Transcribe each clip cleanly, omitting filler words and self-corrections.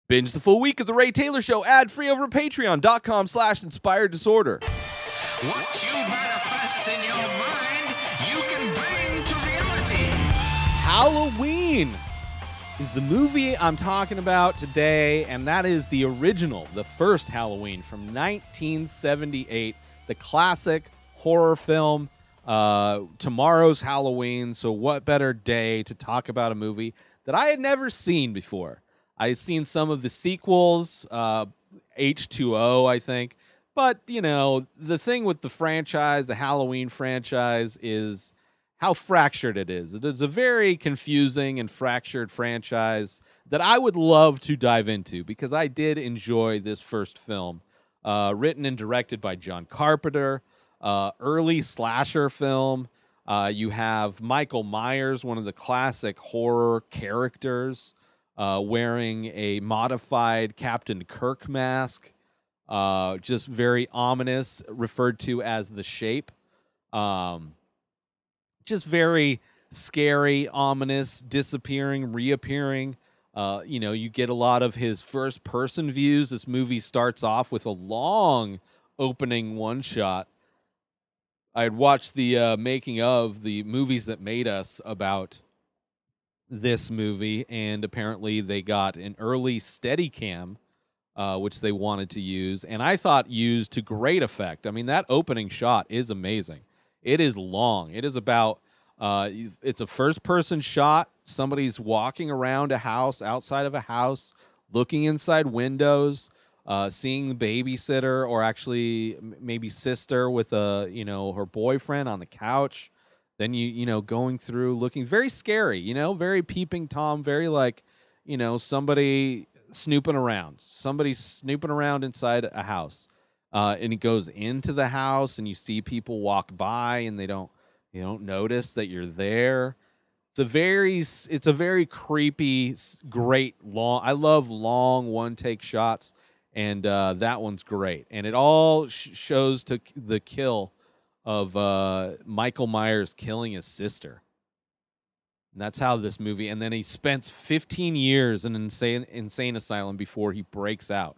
Binge the full week of The Ray Taylor Show ad-free over at patreon.com/inspireddisorder. What you manifest in your mind, you can bring to reality. Halloween is the movie I'm talking about today, and that is the original, the first Halloween from 1978, the classic horror film. Tomorrow's Halloween, so what better day to talk about a movie that I had never seen before. I had seen some of the sequels, H2O, I think. But, you know, the thing with the franchise, the Halloween franchise, is how fractured it is. It is a very confusing and fractured franchise that I would love to dive into because I did enjoy this first film, written and directed by John Carpenter, early slasher film. You have Michael Myers, one of the classic horror characters, wearing a modified Captain Kirk mask, just very ominous, referred to as the Shape. Just very scary, ominous, disappearing, reappearing. You know, you get a lot of his first-person views. This movie starts off with a long opening one-shot. I had watched the making of the movies that made us about this movie, and apparently they got an early Steadicam, which they wanted to use, and I thought used to great effect. I mean, that opening shot is amazing. It is long. It is about, it's a first-person shot. Somebody's walking around a house, outside of a house, looking inside windows, seeing the babysitter, or actually maybe sister with her boyfriend on the couch. Then you know, going through, looking very scary, you know, very peeping Tom, very like, you know, somebody snooping around inside a house. And it goes into the house, and you see people walk by, and you don't notice that you're there. It's a very creepy, great long. I love long one-take shots, and that one's great. And it all shows to the kill of Michael Myers killing his sister. And that's how this movie. And then he spends 15 years in an insane asylum before he breaks out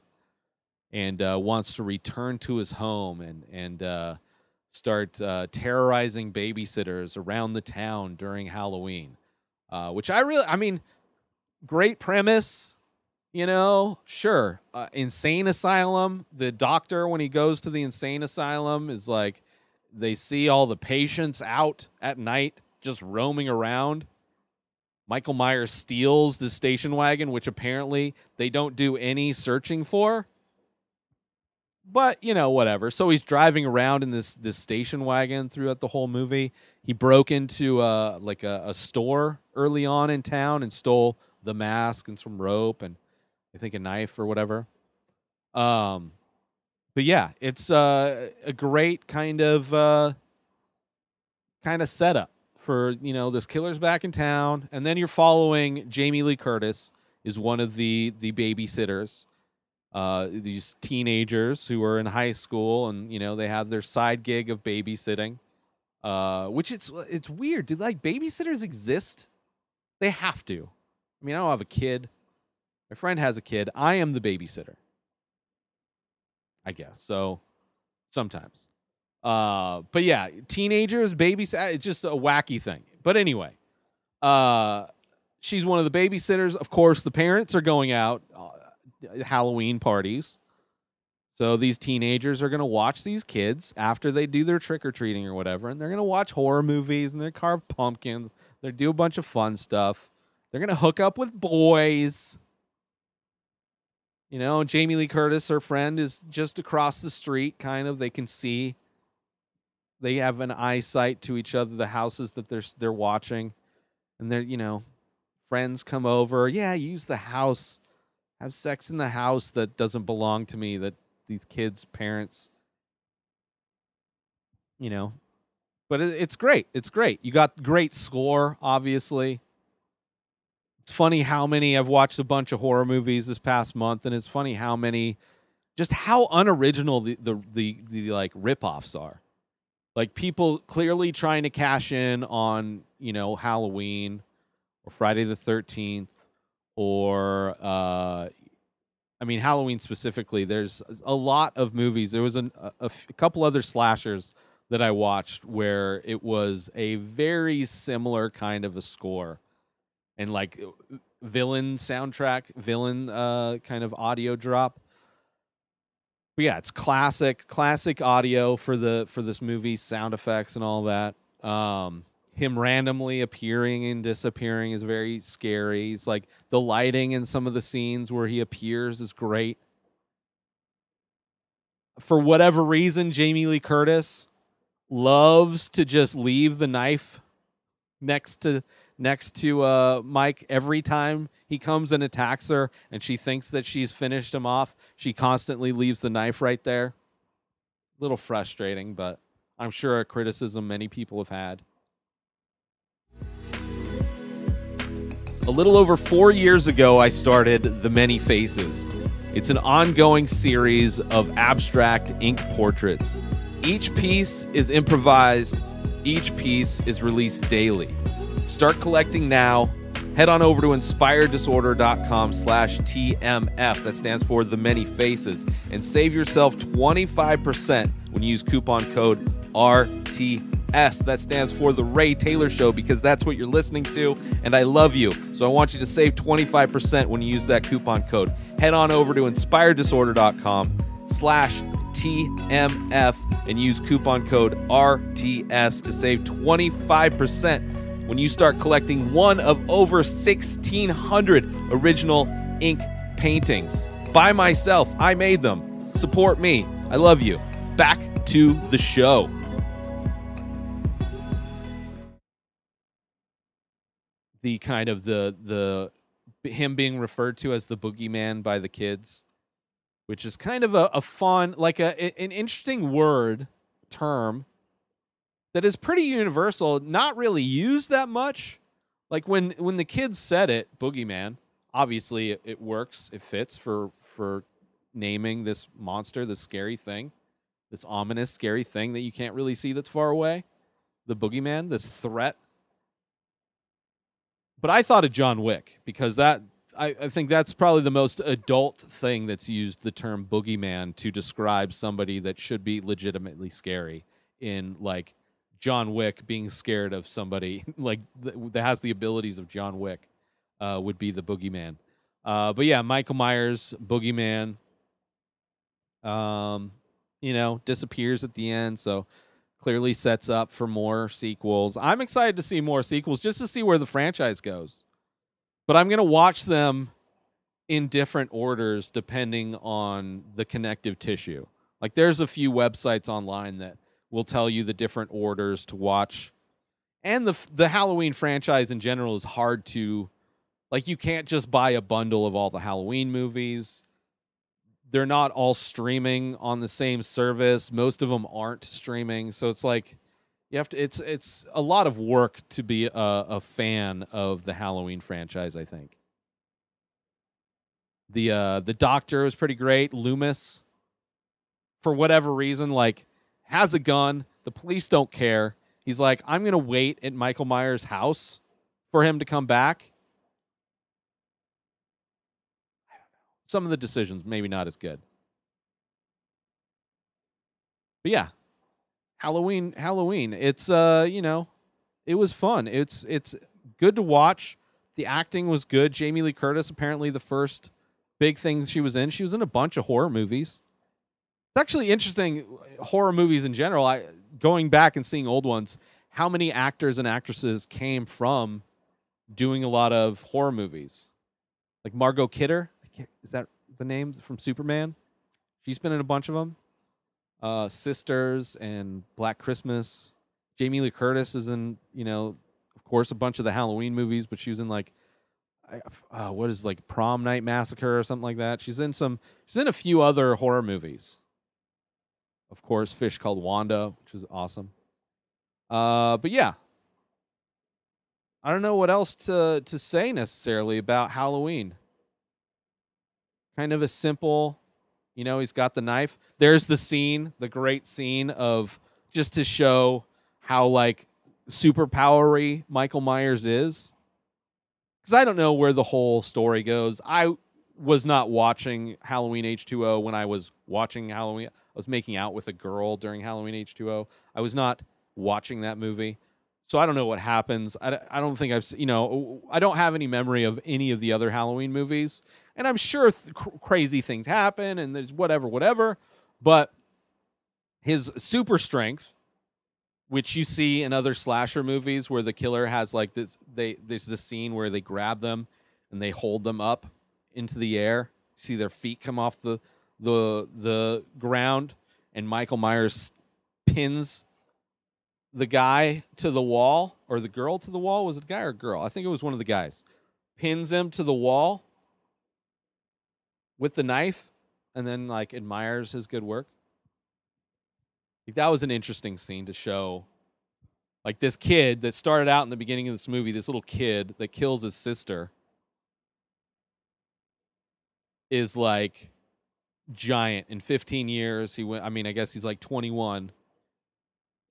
and wants to return to his home and start terrorizing babysitters around the town during Halloween, which I mean, great premise, you know, sure. Insane asylum. The doctor, when he goes to the insane asylum, is like, they see all the patients out at night just roaming around. Michael Myers steals the station wagon, which apparently they don't do any searching for. But, you know, whatever. So he's driving around in this station wagon throughout the whole movie. He broke into a store early on in town and stole the mask and some rope and I think a knife or whatever. But yeah, it's a great kind of setup for, you know, this killer's back in town, and then you're following Jamie Lee Curtis is one of the babysitters. These teenagers who are in high school, and you know they have their side gig of babysitting, which it's weird. Do like babysitters exist? They have to. I mean, I don't have a kid. My friend has a kid. I am the babysitter, I guess. So sometimes. But yeah, teenagers, it's just a wacky thing. But anyway, she's one of the babysitters. Of course, the parents are going out Halloween parties. So these teenagers are going to watch these kids after they do their trick-or-treating or whatever, and they're going to watch horror movies, and they're carve pumpkins. They do a bunch of fun stuff. They're going to hook up with boys. You know, Jamie Lee Curtis, her friend, is just across the street, kind of. They can see. They have an eyesight to each other, the houses that they're watching. And they're, you know, friends come over. Yeah, use the house. Have sex in the house that doesn't belong to me, that these kids' parents, you know. But it's great. It's great. You got great score, obviously. It's funny how many, I've watched a bunch of horror movies this past month, and it's funny how many, just how unoriginal the like rip-offs are. Like people clearly trying to cash in on, you know, Halloween or Friday the 13th or I mean, Halloween specifically, there's a lot of movies. There was a couple other slashers that I watched where it was a very similar kind of a score and like villain soundtrack, villain kind of audio drop. But yeah, it's classic audio for this movie, sound effects and all that. Him randomly appearing and disappearing is very scary. It's like the lighting in some of the scenes where he appears is great. For whatever reason, Jamie Lee Curtis loves to just leave the knife next to Mike every time he comes and attacks her, and she thinks that she's finished him off. She constantly leaves the knife right there. A little frustrating, but I'm sure a criticism many people have had. A little over 4 years ago, I started The Many Faces. It's an ongoing series of abstract ink portraits. Each piece is improvised. Each piece is released daily. Start collecting now. Head on over to inspireddisorder.com/TMF. That stands for The Many Faces. And save yourself 25% when you use coupon code RTS. That stands for The Ray Taylor Show, because that's what you're listening to, and I love you. So I want you to save 25% when you use that coupon code. Head on over to inspireddisorder.com/TMF and use coupon code RTS to save 25% when you start collecting one of over 1,600 original ink paintings. By myself, I made them. Support me. I love you. Back to the show. The kind of the him being referred to as the boogeyman by the kids, which is kind of a fun, like an interesting term that is pretty universal, not really used that much. Like when the kids said it, boogeyman, obviously it works, it fits for naming this monster, this scary thing, this ominous, scary thing that you can't really see that's far away, the boogeyman, this threat. But I thought of John Wick, because I think that's probably the most adult thing that's used, the term boogeyman, to describe somebody that should be legitimately scary. In like John Wick being scared of somebody like that has the abilities of John Wick would be the boogeyman. But yeah, Michael Myers, boogeyman, disappears at the end, so clearly sets up for more sequels. I'm excited to see more sequels just to see where the franchise goes. But I'm going to watch them in different orders depending on the connective tissue. Like there's a few websites online that will tell you the different orders to watch. And the Halloween franchise in general is hard to, like, you can't just buy a bundle of all the Halloween movies. They're not all streaming on the same service. Most of them aren't streaming. So it's like you have to, it's a lot of work to be a fan of the Halloween franchise, I think. The Doctor is pretty great. Loomis, for whatever reason, like, has a gun. The police don't care. He's like, I'm going to wait at Michael Myers' house for him to come back. Some of the decisions maybe not as good. But yeah, Halloween. It's it was fun. It's good to watch. The acting was good. Jamie Lee Curtis, apparently the first big thing she was in. She was in a bunch of horror movies. It's actually interesting, horror movies in general. Going back and seeing old ones, how many actors and actresses came from doing a lot of horror movies? Like Margot Kidder, is that the name from Superman? She's been in a bunch of them. Sisters and Black Christmas. Jamie Lee Curtis is in, of course, a bunch of the Halloween movies, but she was in like, what is like Prom Night Massacre or something like that. She's in a few other horror movies. Of course, Fish Called Wanda, which is awesome. But yeah, I don't know what else to say necessarily about Halloween. Kind of a simple, he's got the knife. There's the great scene of, just to show how like superpowery Michael Myers is. Because I don't know where the whole story goes. I was not watching Halloween H2O when I was watching Halloween. I was making out with a girl during Halloween H2O. I was not watching that movie. So I don't know what happens. I don't think I don't have any memory of any of the other Halloween movies. And I'm sure crazy things happen and there's whatever. But his super strength, which you see in other slasher movies where the killer has like this, there's this scene where they grab them and they hold them up into the air. You see their feet come off the ground, and Michael Myers pins the guy to the wall, or the girl to the wall. Was it a guy or a girl? I think it was one of the guys. Pins him to the wall with the knife, and then like admires his good work. Like, that was an interesting scene to show. Like, this kid that started out in the beginning of this movie, this little kid that kills his sister, is like giant. In 15 years, he went. I mean, I guess he's like 21.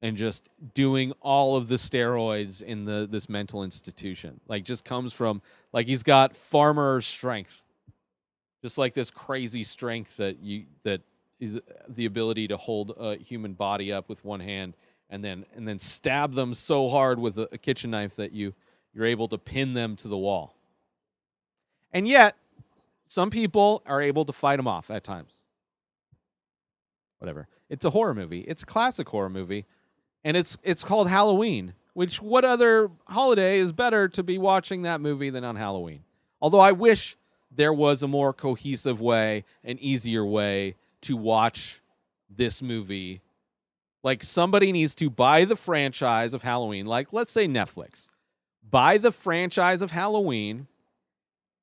And just doing all of the steroids in this mental institution. Like, just comes from, like, he's got farmer strength. Just like this crazy strength that is the ability to hold a human body up with one hand and then stab them so hard with a kitchen knife that you're able to pin them to the wall. And yet, some people are able to fight him off at times. Whatever. It's a horror movie. It's a classic horror movie. And it's called Halloween, which what other holiday is better to be watching that movie than on Halloween? Although I wish there was a more cohesive way, an easier way to watch this movie. Like, somebody needs to buy the franchise of Halloween. Like, let's say Netflix. Buy the franchise of Halloween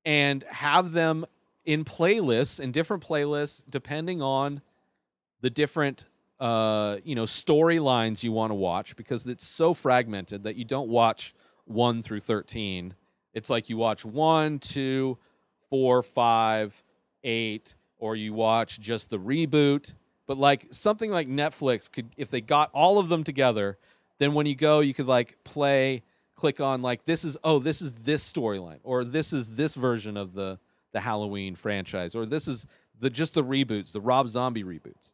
and have them in playlists, in different playlists, depending on the different storylines you want to watch, because it's so fragmented that you don't watch 1 through 13. It's like you watch 1, 2, 4, 5, 8, or you watch just the reboot. But like something like Netflix could, if they got all of them together, then when you go, you could like click on like this is this storyline, or this is this version of the Halloween franchise, or this is just the reboots, the Rob Zombie reboots.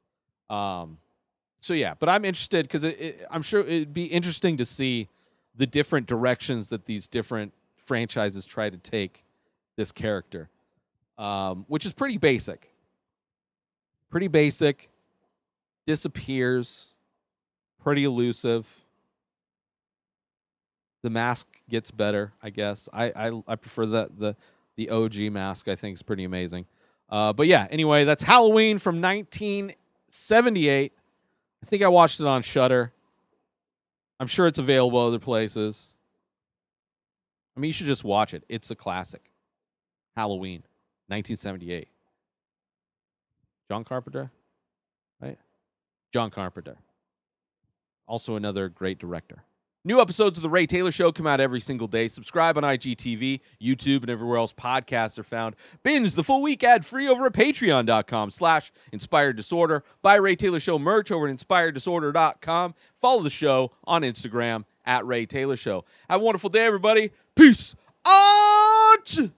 So yeah, but I'm interested because I'm sure it'd be interesting to see the different directions that these different franchises try to take this character, which is pretty basic. Pretty basic, disappears, pretty elusive. The mask gets better, I guess. I prefer the OG mask. I think is pretty amazing. But yeah, anyway, that's Halloween from 1978. I think I watched it on Shudder. I'm sure it's available other places. I mean, you should just watch it. It's a classic. Halloween, 1978. John Carpenter, right? John Carpenter. Also another great director. New episodes of The Ray Taylor Show come out every single day. Subscribe on IGTV, YouTube, and everywhere else podcasts are found. Binge the full week ad-free over at patreon.com/Inspired Disorder. Buy Ray Taylor Show merch over at inspireddisorder.com. Follow the show on Instagram at Ray Taylor Show. Have a wonderful day, everybody. Peace out!